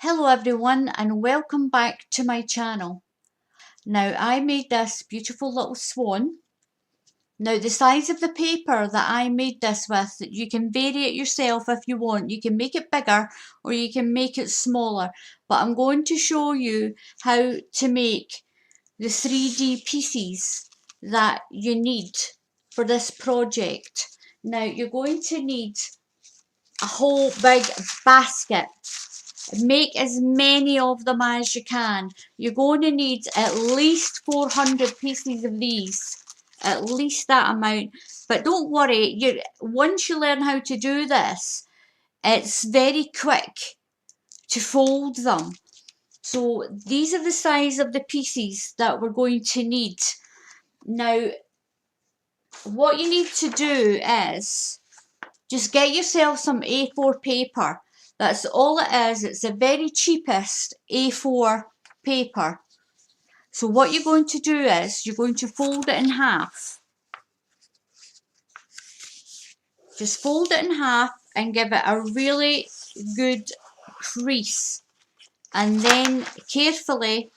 Hello everyone and welcome back to my channel. Now I made this beautiful little swan. Now the size of the paper that I made this with, you can vary it yourself if you want. You can make it bigger or you can make it smaller. But I'm going to show you how to make the 3D pieces that you need for this project. Now you're going to need a whole big basket. Make as many of them as you can. You're going to need at least 400 pieces of these, at least that amount. But don't worry, once you learn how to do this, it's very quick to fold them. So these are the size of the pieces that we're going to need. Now, what you need to do is just get yourself some A4 paper. That's all it is. It's the very cheapest A4 paper. So what you're going to do is you're going to fold it in half. Just fold it in half and give it a really good crease. And then carefully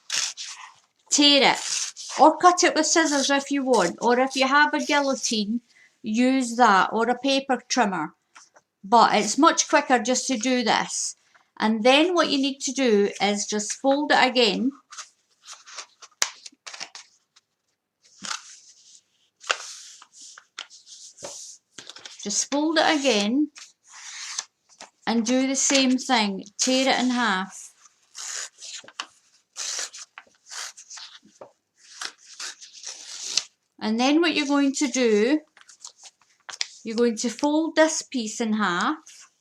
tear it. Or cut it with scissors if you want. Or if you have a guillotine, use that. Or a paper trimmer. But it's much quicker just to do this. And then what you need to do is just fold it again. Just fold it again and do the same thing. Tear it in half. And then what you're going to do, you're going to fold this piece in half.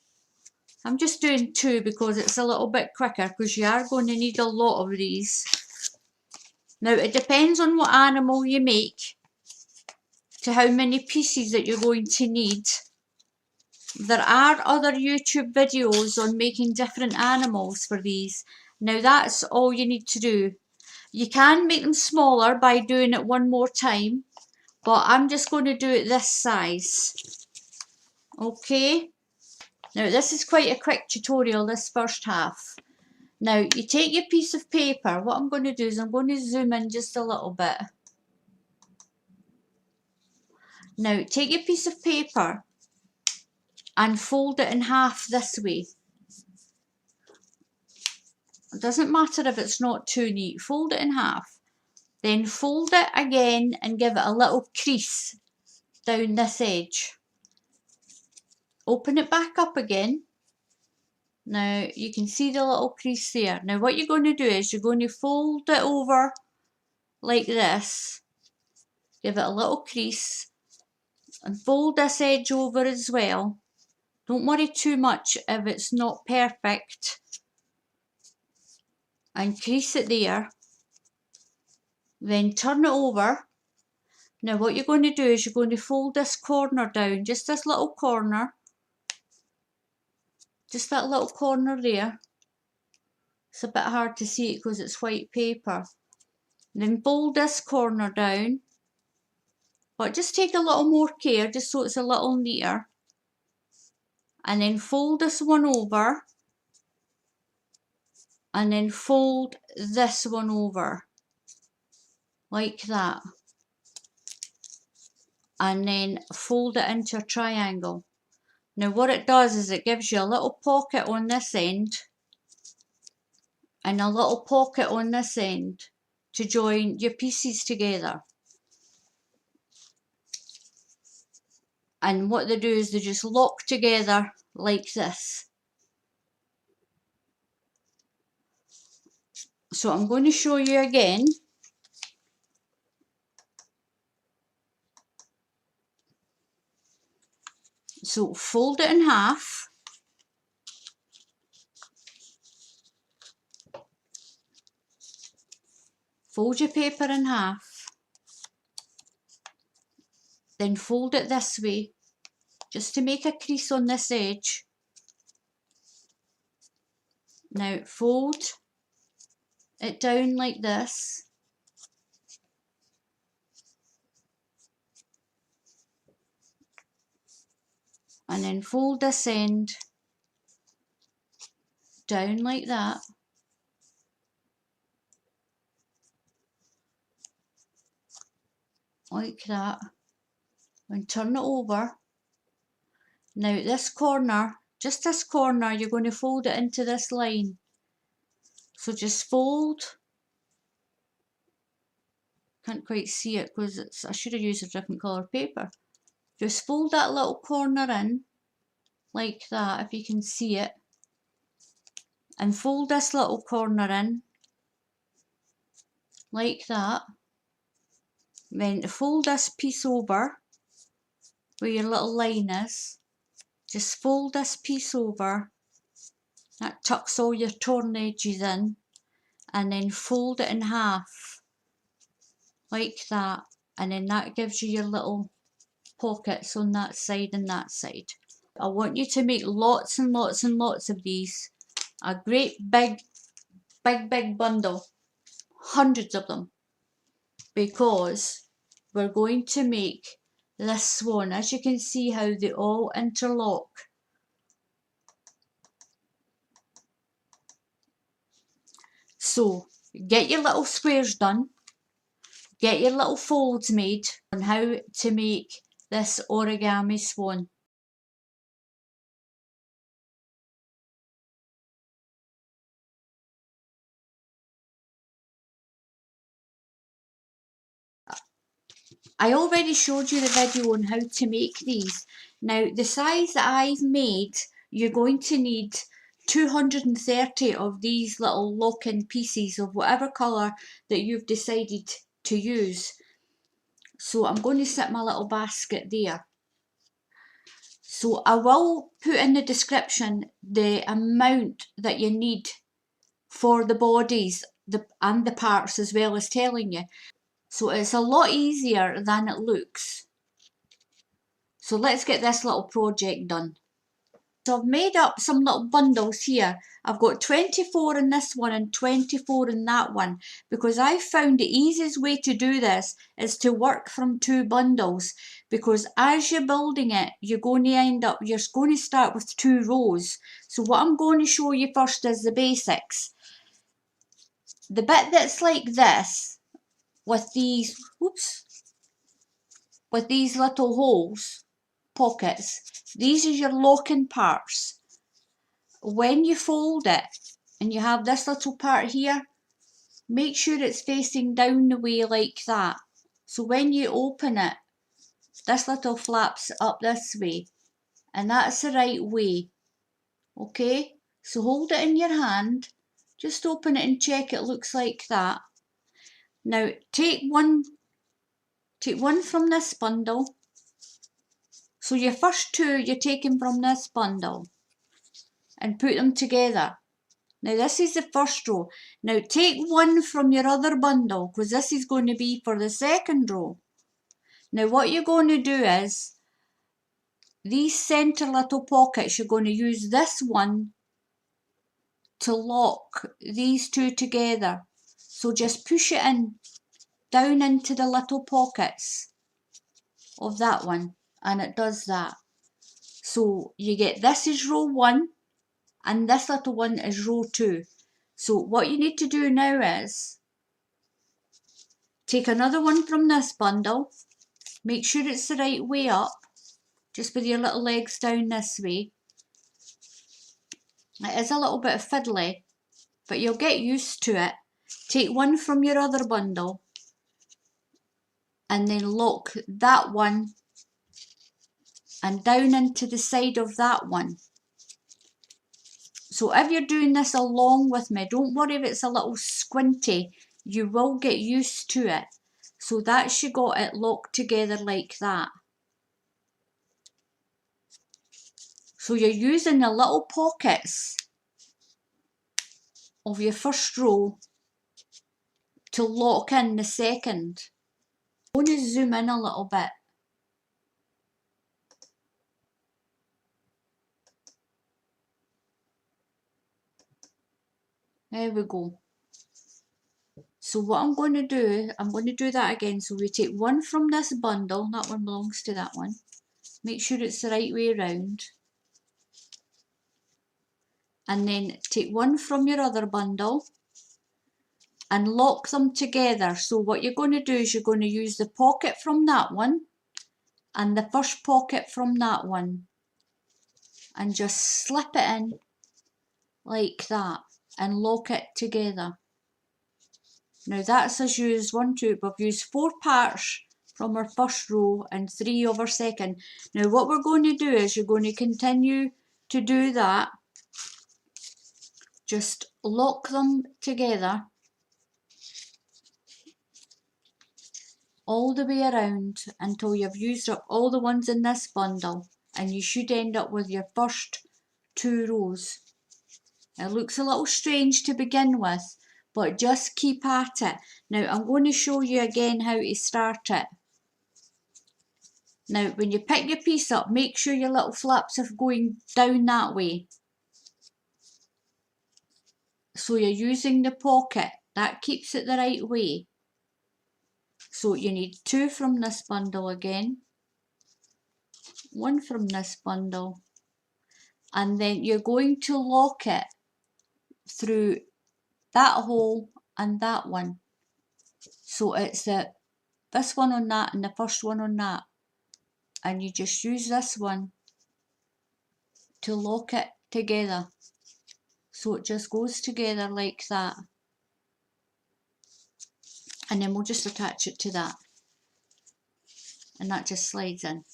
I'm just doing two because it's a little bit quicker because you are going to need a lot of these. Now it depends on what animal you make to how many pieces that you're going to need. There are other YouTube videos on making different animals for these. Now that's all you need to do. You can make them smaller by doing it one more time, but I'm just going to do it this size. Okay. Now this is quite a quick tutorial, this first half. Now you take your piece of paper. What I'm going to do is I'm going to zoom in just a little bit. Now take your piece of paper and fold it in half this way. It doesn't matter if it's not too neat. Fold it in half. Then fold it again and give it a little crease down this edge. Open it back up again. Now you can see the little crease there. Now what you're going to do is you're going to fold it over like this. Give it a little crease and fold this edge over as well. Don't worry too much if it's not perfect. And crease it there. Then turn it over. Now what you're going to do is you're going to fold this corner down, just this little corner. Just that little corner there. It's a bit hard to see it because it's white paper. Then fold this corner down. But just take a little more care just so it's a little neater. And then fold this one over. And then fold this one over. Like that. And then fold it into a triangle. Now what it does is it gives you a little pocket on this end and a little pocket on this end to join your pieces together. And what they do is they just lock together like this. So I'm going to show you again. So fold it in half. Fold your paper in half. Then fold it this way, just to make a crease on this edge. Now fold it down like this. And then fold this end down like that. like that, and turn it over. Now this corner, just this corner, you're going to fold it into this line. So just fold. Can't quite see it because I should have used a different colour paper. Just fold that little corner in like that, if you can see it, and fold this little corner in like that. Then fold this piece over where your little line is. Just fold this piece over. That tucks all your torn edges in, and then fold it in half like that, and then that gives you your little pockets on that side and that side. I want you to make lots and lots and lots of these. A great big bundle. Hundreds of them. Because we're going to make this swan. As you can see how they all interlock. So get your little squares done. Get your little folds made on how to make this origami swan. I already showed you the video on how to make these. Now the size that I've made, you're going to need 230 of these little lock-in pieces of whatever colour that you've decided to use. So I'm going to set my little basket there. So I will put in the description the amount that you need for the bodies and the parts, as well as telling you. So it's a lot easier than it looks. So let's get this little project done. So I've made up some little bundles here. I've got 24 in this one and 24 in that one, because I found the easiest way to do this is to work from 2 bundles, because as you're building it, you're going to start with 2 rows. So what I'm going to show you first is the basics. The bit that's like this, with these, with these little holes, pockets, these are your locking parts. When you fold it and you have this little part here, make sure it's facing down the way like that. So when you open it, this little flaps up this way, and that's the right way. Okay, so hold it in your hand, just open it and check it looks like that. Now take one from this bundle. So your first 2 you're taking from this bundle and put them together. Now this is the first row. Now take 1 from your other bundle, because this is going to be for the second row. Now what you're going to do is, these centre little pockets, you're going to use this one to lock these 2 together. So just push it in, down into the little pockets of that one, and it does that. So you get, this is row 1, and this little one is row 2. So what you need to do now is, take another one from this bundle, make sure it's the right way up, just with your little legs down this way. It is a little bit fiddly, but you'll get used to it. Take 1 from your other bundle, and then lock that one and down into the side of that one. So if you're doing this along with me, don't worry if it's a little squinty, you will get used to it. So that's you got it locked together like that. So you're using the little pockets of your first row to lock in the second. I'm going to zoom in a little bit. There we go. So what I'm going to do that again. So we take 1 from this bundle, that one belongs to that one. Make sure it's the right way around. And then take 1 from your other bundle and lock them together. So what you're going to do is you're going to use the pocket from that one and the first pocket from that one and just slip it in like that and lock it together. Now that's us used we've used 4 parts from our first row and 3 of our second. Now what we're going to do is you're going to continue to do that. Just lock them together all the way around until you've used up all the ones in this bundle, and you should end up with your first 2 rows. It looks a little strange to begin with, but just keep at it. Now I'm going to show you again how to start it. Now when you pick your piece up, make sure your little flaps are going down that way. So you're using the pocket, that keeps it the right way. So you need 2 from this bundle again, 1 from this bundle, and then you're going to lock it through that hole and that one. So it's this one on that and the first one on that, and you just use this one to lock it together. So it just goes together like that, and then we'll just attach it to that, and that just slides in.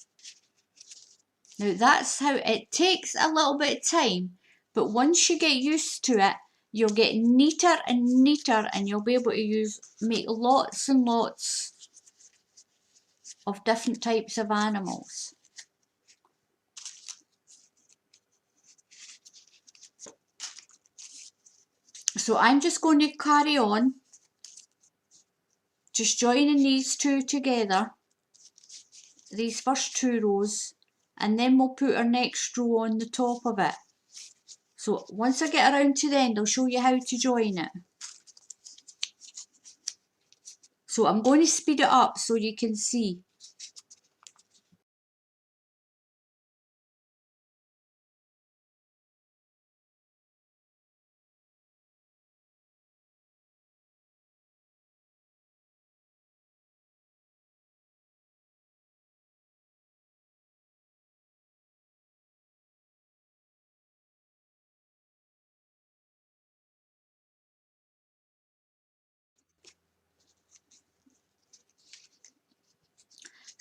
Now that's how it takes a little bit of time, but once you get used to it, you'll get neater and neater, and you'll be able to make lots and lots of different types of animals. So I'm just going to carry on, just joining these 2 together, these first 2 rows, and then we'll put our next row on the top of it. So once I get around to the end, I'll show you how to join it. So I'm going to speed it up so you can see.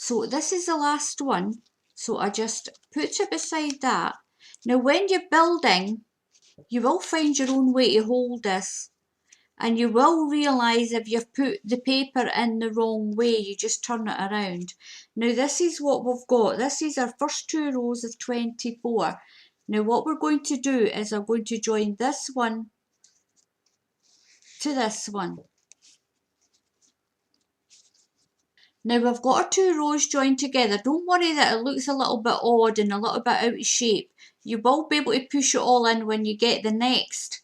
So this is the last one, so I just put it beside that. Now when you're building, you will find your own way to hold this, and you will realise if you've put the paper in the wrong way, you just turn it around. Now this is what we've got. This is our first 2 rows of 24. Now what we're going to do is I'm going to join this one to this one. Now we've got our 2 rows joined together. Don't worry that it looks a little bit odd and a little bit out of shape. You will be able to push it all in when you get the next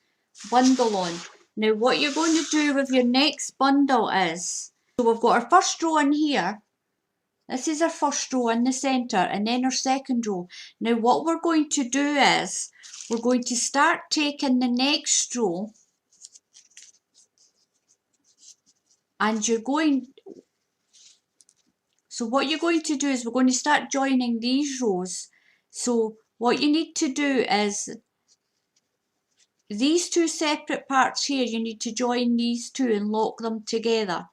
bundle on. Now what you're going to do with your next bundle is, so we've got our first row in here. This is our first row in the centre, and then our second row. Now what we're going to do is, we're going to start taking the next row, and so what you're going to do is we're going to start joining these rows. So what you need to do is these 2 separate parts here, you need to join these 2 and lock them together.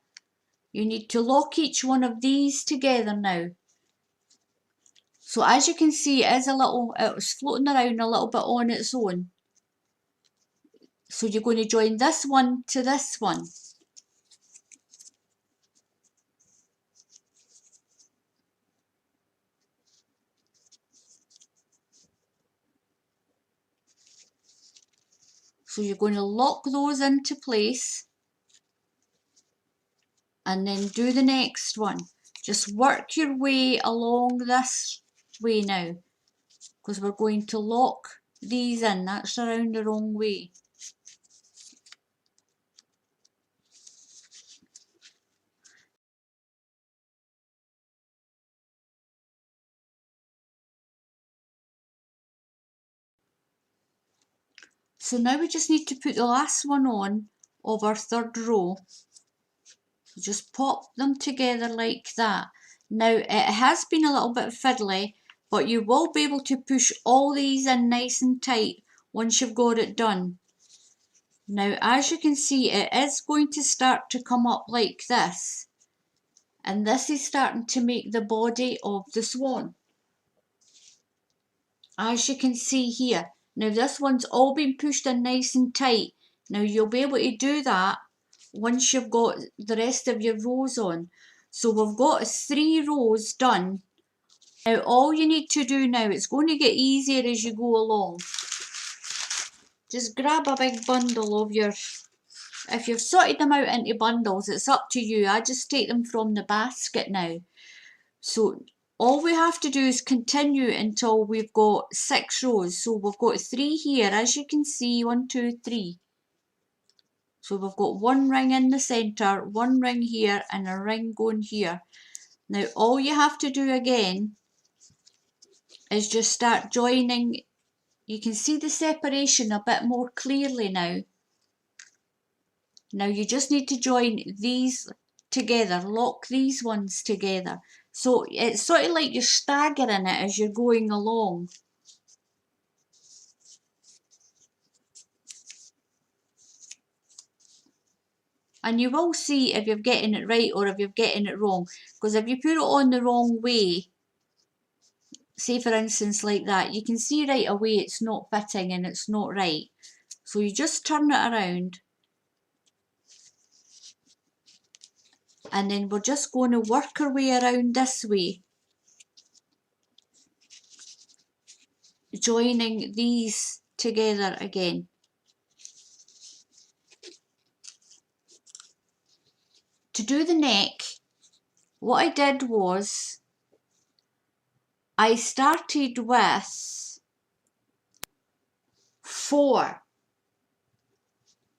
You need to lock each one of these together now. So as you can see, it was floating around a little bit on its own. So you're going to join this one to this one. So you're going to lock those into place and then do the next one. Just work your way along this way now, because we're going to lock these in. That's around the wrong way. So now we just need to put the last one on of our third row. Just pop them together like that. Now it has been a little bit fiddly, but you will be able to push all these in nice and tight once you've got it done. Now as you can see, it is going to start to come up like this, and this is starting to make the body of the swan, as you can see here. Now this one's all been pushed in nice and tight. Now you'll be able to do that once you've got the rest of your rows on. So we've got 3 rows done. Now all you need to do now, it's going to get easier as you go along. Just grab a big bundle of your, if you've sorted them out into bundles, it's up to you. I just take them from the basket now. So all we have to do is continue until we've got 6 rows. So we've got 3 here, as you can see, 1, 2, 3. So we've got 1 ring in the centre, 1 ring here, and a ring going here. Now all you have to do again is just start joining. You can see the separation a bit more clearly now. Now you just need to join these together, lock these ones together. So it's sort of like you're staggering it as you're going along. And you will see if you're getting it right or if you're getting it wrong. Because if you put it on the wrong way, say for instance like that, you can see right away it's not fitting and it's not right. So you just turn it around. And then we're just going to work our way around this way, joining these together again. To do the neck, what I did was I started with 4,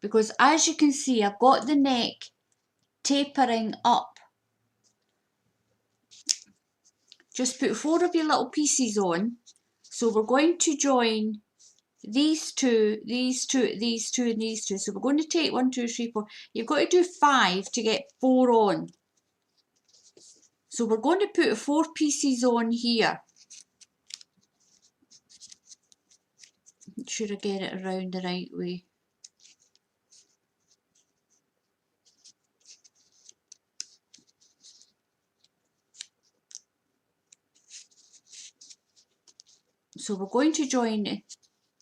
because as you can see I've got the neck tapering up. Just put 4 of your little pieces on. So we're going to join these 2, these 2, these 2 and these 2. So we're going to take 1, 2, 3, 4. You've got to do 5 to get 4 on. So we're going to put 4 pieces on here. Make sure I get it around the right way. So we're going to join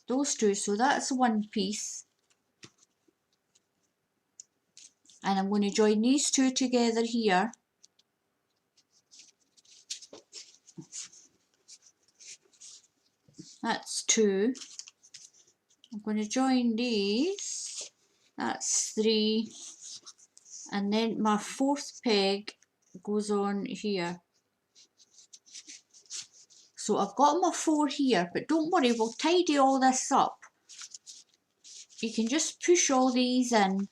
those 2, so that's 1 piece. And I'm going to join these 2 together here. That's 2. I'm going to join these. That's 3. And then my 4th peg goes on here. So I've got my 4 here, but don't worry, we'll tidy all this up. You can just push all these in.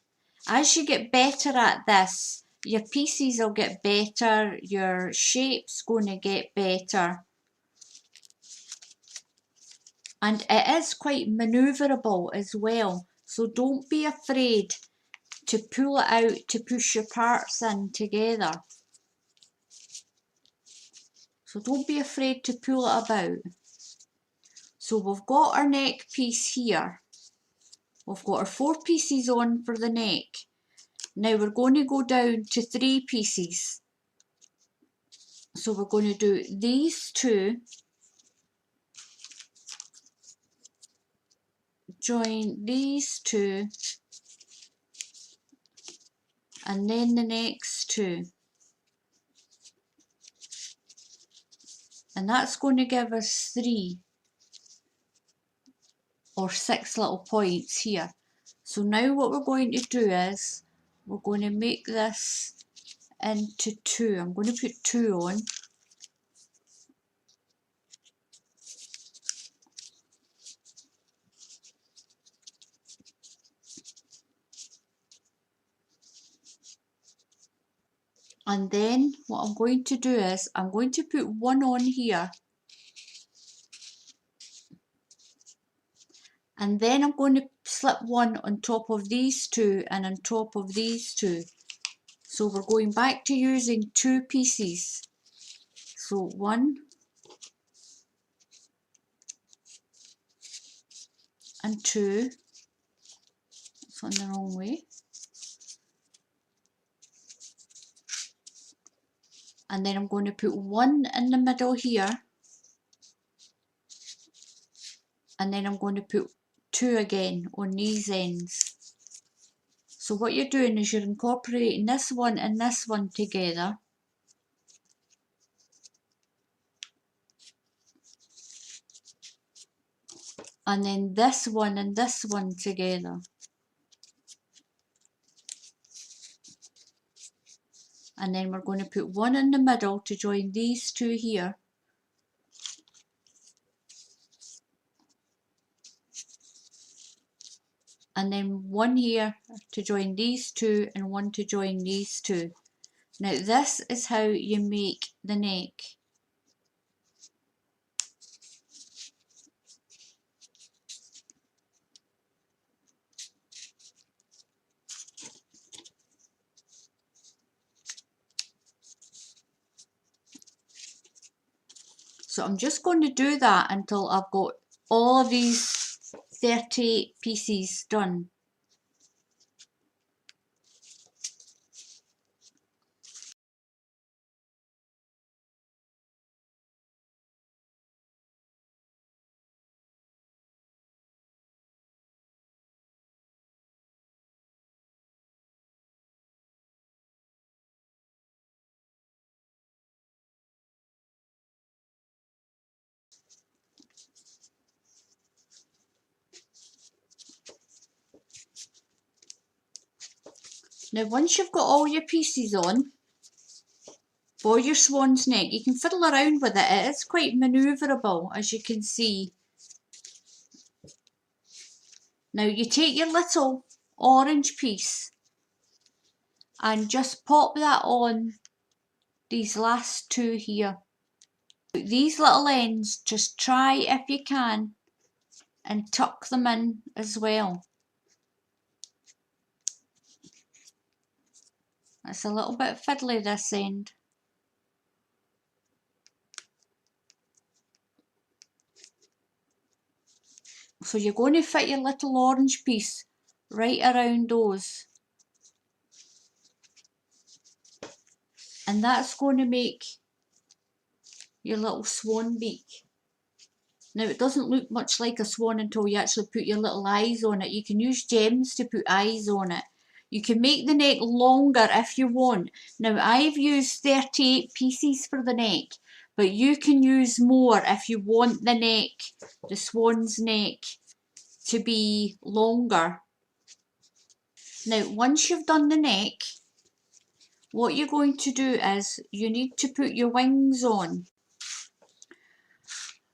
As you get better at this, your pieces will get better, your shape's going to get better. And it is quite manoeuvrable as well, so don't be afraid to pull it out to push your parts in together. So don't be afraid to pull it about. So we've got our neck piece here. We've got our 4 pieces on for the neck. Now we're going to go down to 3 pieces. So we're going to do these 2, join these 2, and then the next 2. And that's going to give us 3 or 6 little points here. So now what we're going to do is we're going to make this into 2. I'm going to put 2 on. And then what I'm going to do is I'm going to put 1 on here. And then I'm going to slip one on top of these two and on top of these two. So we're going back to using 2 pieces. So 1 and 2. It's on the wrong way. And then I'm going to put 1 in the middle here. And then I'm going to put 2 again on these ends. So what you're doing is you're incorporating this one and this one together. And then this one and this one together. And then we're going to put 1 in the middle to join these two here. And then 1 here to join these two and 1 to join these two. Now this is how you make the neck. So I'm just going to do that until I've got all of these 30 pieces done. Now once you've got all your pieces on for your swan's neck, you can fiddle around with it. It is quite manoeuvrable, as you can see. Now you take your little orange piece and just pop that on these last two here. These little ends, just try if you can and tuck them in as well. It's a little bit fiddly this end. So you're going to fit your little orange piece right around those. And that's going to make your little swan beak. Now it doesn't look much like a swan until you actually put your little eyes on it. You can use gems to put eyes on it. You can make the neck longer if you want. Now I've used 38 pieces for the neck, but you can use more if you want the neck, the swan's neck, to be longer. Now once you've done the neck, what you're going to do is you need to put your wings on.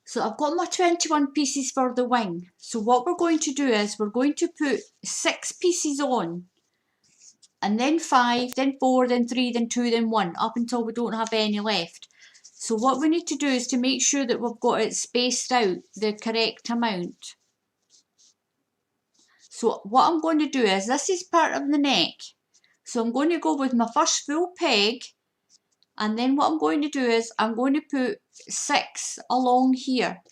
So I've got my 21 pieces for the wing. So what we're going to do is we're going to put 6 pieces on, and then 5, then 4, then 3, then 2, then 1, up until we don't have any left. So what we need to do is to make sure that we've got it spaced out the correct amount. So what I'm going to do is, this is part of the neck. So I'm going to go with my first full peg, and then what I'm going to do is I'm going to put 6 along here.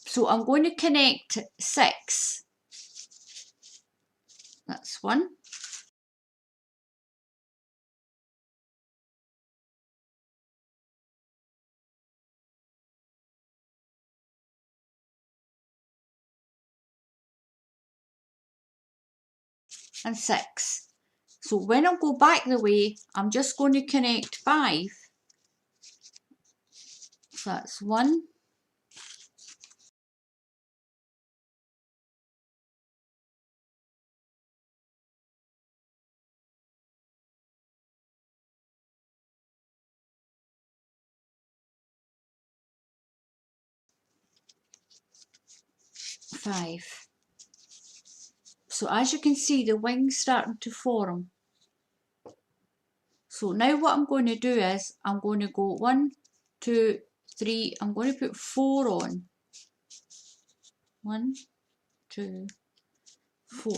So I'm going to connect 6. That's 1. And 6. So when I go back the way, I'm just going to connect 5. So that's 1, 5. So as you can see, the wing's starting to form. So now what I'm going to do is I'm going to go 1, 2, 3, I'm going to put 4 on. 1, 2, 4.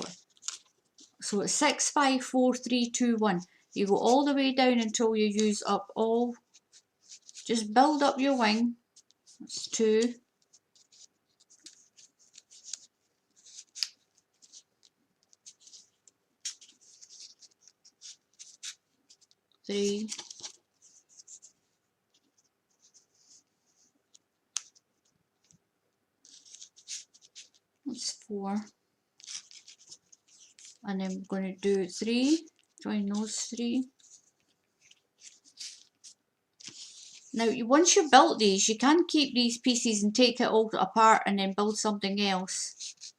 So it's 6, 5, 4, 3, 2, 1. You go all the way down until you use up all. Just build up your wing. That's 2, 3, that's 4. And then we're going to do 3, join those 3. Now, once you've built these, you can keep these pieces and take it all apart and then build something else.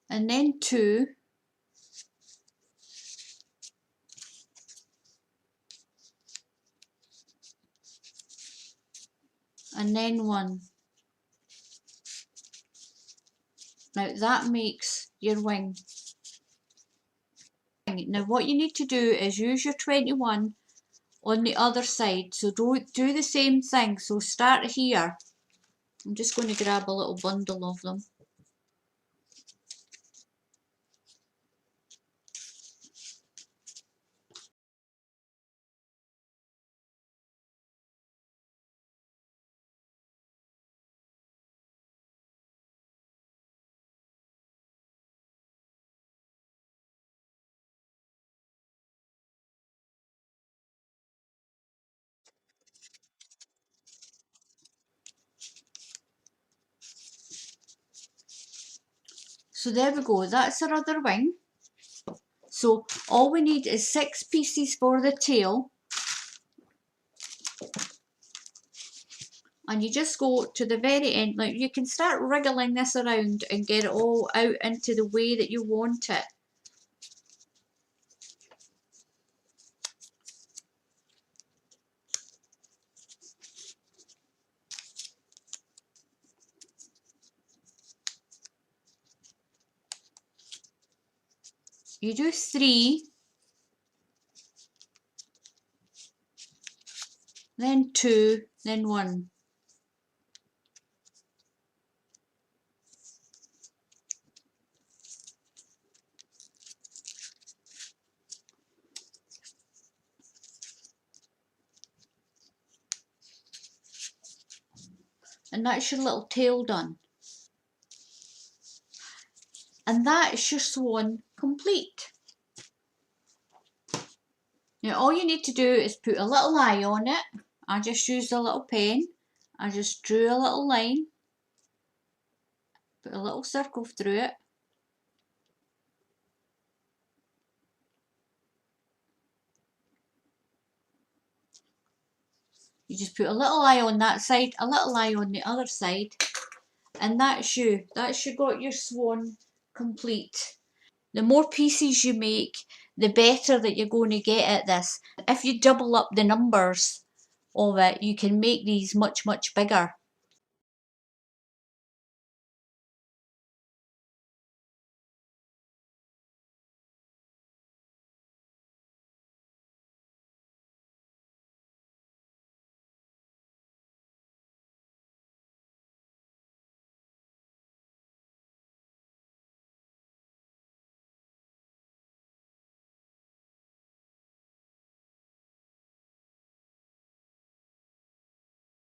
And then 2. And then 1. Now that makes your wing. Now what you need to do is use your 21 on the other side. So don't do the same thing. So start here. I'm just going to grab a little bundle of them. So there we go, that's our other wing. So all we need is 6 pieces for the tail. And you just go to the very end, like you can start wriggling this around and get it all out into the way that you want it. You do 3, then 2, then 1. And that's your little tail done. And that's your swan complete. Now all you need to do is put a little eye on it. I just used a little pen. I just drew a little line. Put a little circle through it. You just put a little eye on that side, a little eye on the other side, and that's you. That's you got your swan complete. The more pieces you make, the better that you're going to get at this. If you double up the numbers of it, you can make these much, much bigger.